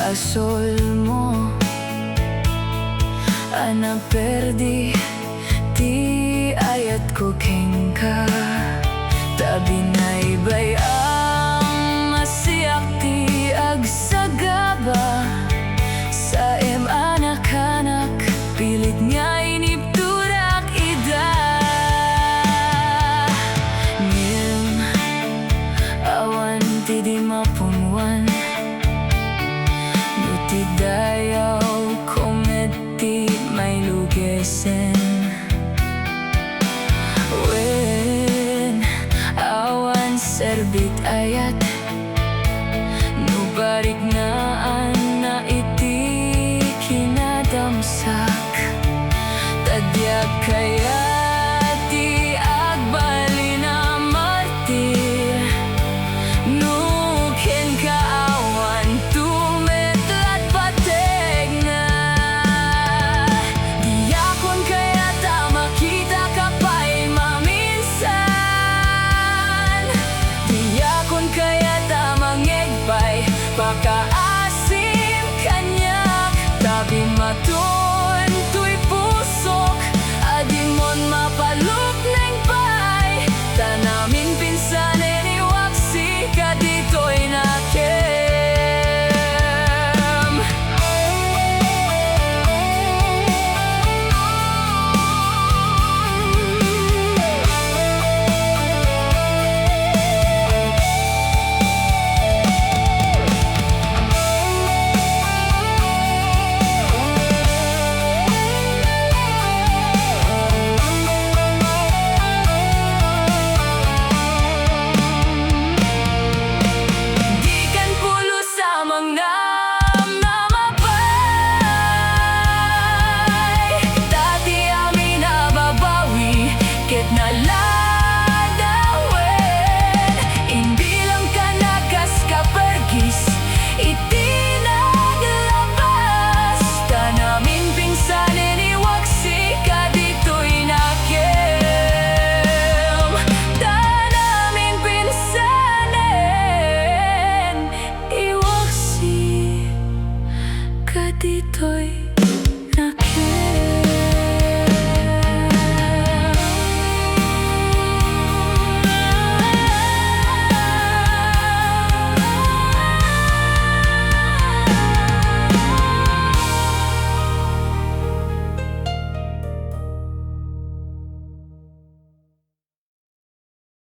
pasol mo ana perdi ti ayat ko kengka tabi na ibay ang masiyak ti agsagaba sa anak-anak pilit nga inipturak ida ngim awan ti di mapunwan nuti dayaw kung eti may lugesen wen awan serbit ayat nubarik nga na iti kinadamsak tadya kaya ti agbali na martir nuken kaawan tumetlat pateg nga diyakon kaya ta makita ka pa'y maminsan diyakon kaya ta mangegpay pakaasim kanyak tabi matun tuy pusok adimon mapaluk neng pay tanamin pinsan eniwaksi ka dito'y nakem dito'y